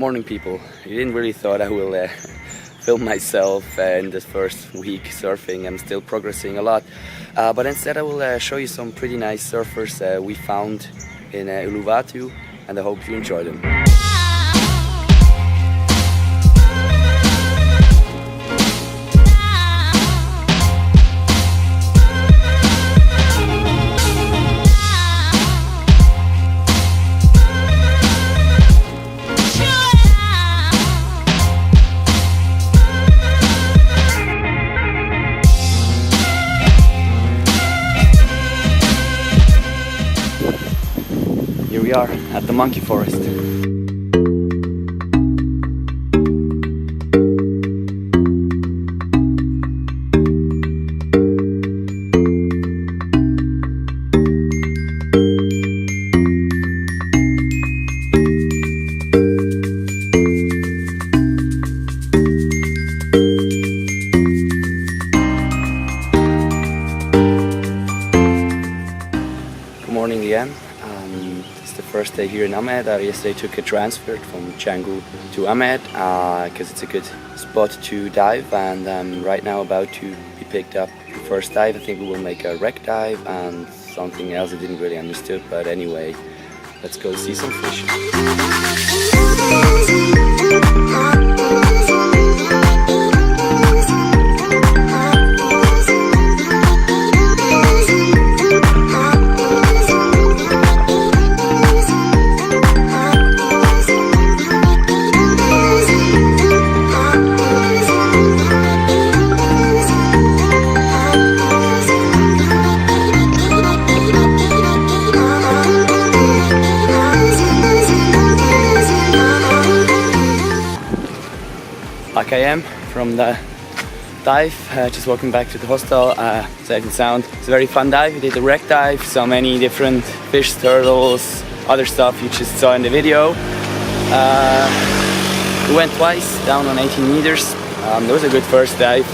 morning, people. You didn't really thought I will film myself in this first week surfing. I'm still progressing a lot, but instead I will show you some pretty nice surfers we found in Uluwatu, and I hope you enjoy them. Here we are at the monkey forest. Good morning again. It's the first day here in Amed. Yesterday I took a transfer from Canggu to Amed because it's a good spot to dive, and I'm right now about to be picked up the first dive. I think we will make a wreck dive and something else I didn't really understood, but anyway, let's go see some fish. Like I am from the dive, just walking back to the hostel, safe and sound. It's a very fun dive. We did a wreck dive, so many different fish, turtles, other stuff you just saw in the video. We went twice, down on 18 meters. It was a good first dive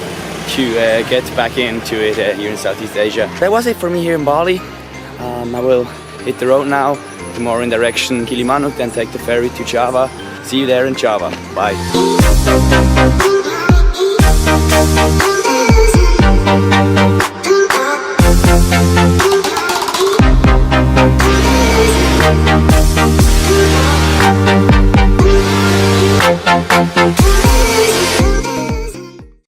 to get back into it here in Southeast Asia. That was it for me here in Bali. I will hit the road now, tomorrow in direction Kilimanuk, then take the ferry to Java. See you there in Java. Bye.